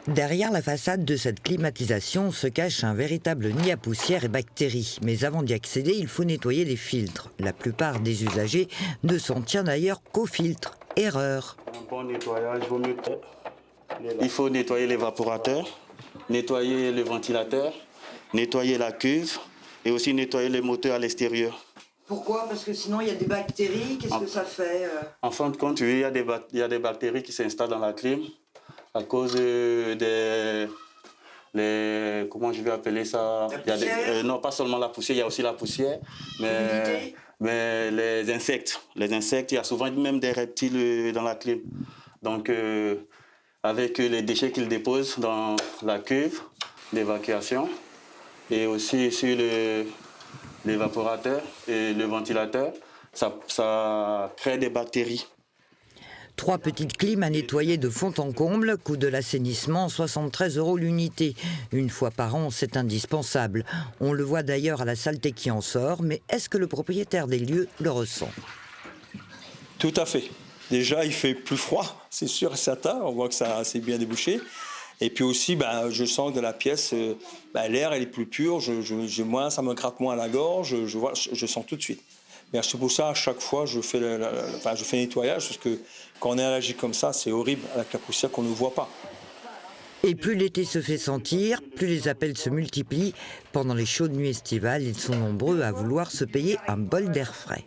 Derrière la façade de cette climatisation se cache un véritable nid à poussière et bactéries. Mais avant d'y accéder, il faut nettoyer les filtres. La plupart des usagers ne s'en tiennent d'ailleurs qu'aux filtres. Erreur. Un bon nettoyage, il faut nettoyer l'évaporateur, nettoyer le ventilateur, nettoyer la cuve et aussi nettoyer le moteur à l'extérieur. Pourquoi? Parce que sinon il y a des bactéries. Qu'est-ce que ça fait? En fin de compte, oui, il y a des bactéries qui s'installent dans la clim à cause comment je vais appeler ça? La poussière? Non, pas seulement la poussière, il y a aussi la poussière, mais les insectes. Les insectes, il y a souvent même des reptiles dans la clim. Donc, avec les déchets qu'ils déposent dans la cuve d'évacuation et aussi sur l'évaporateur et le ventilateur, ça crée des bactéries. 3 petites clims à nettoyer de fond en comble, coût de l'assainissement 73 € l'unité. Une fois par an, c'est indispensable. On le voit d'ailleurs à la saleté qui en sort, mais est-ce que le propriétaire des lieux le ressent? Tout à fait. Déjà, il fait plus froid, c'est sûr et certain. On voit que ça s'est bien débouché. Et puis aussi, je sens que de la pièce, l'air elle est plus pur, ça me gratte moins à la gorge, je sens tout de suite. Mais c'est pour ça, à chaque fois, je fais le nettoyage, parce que quand on est allergique comme ça, c'est horrible, avec la poussière qu'on ne voit pas. Et plus l'été se fait sentir, plus les appels se multiplient. Pendant les chaudes nuits estivales, ils sont nombreux à vouloir se payer un bol d'air frais.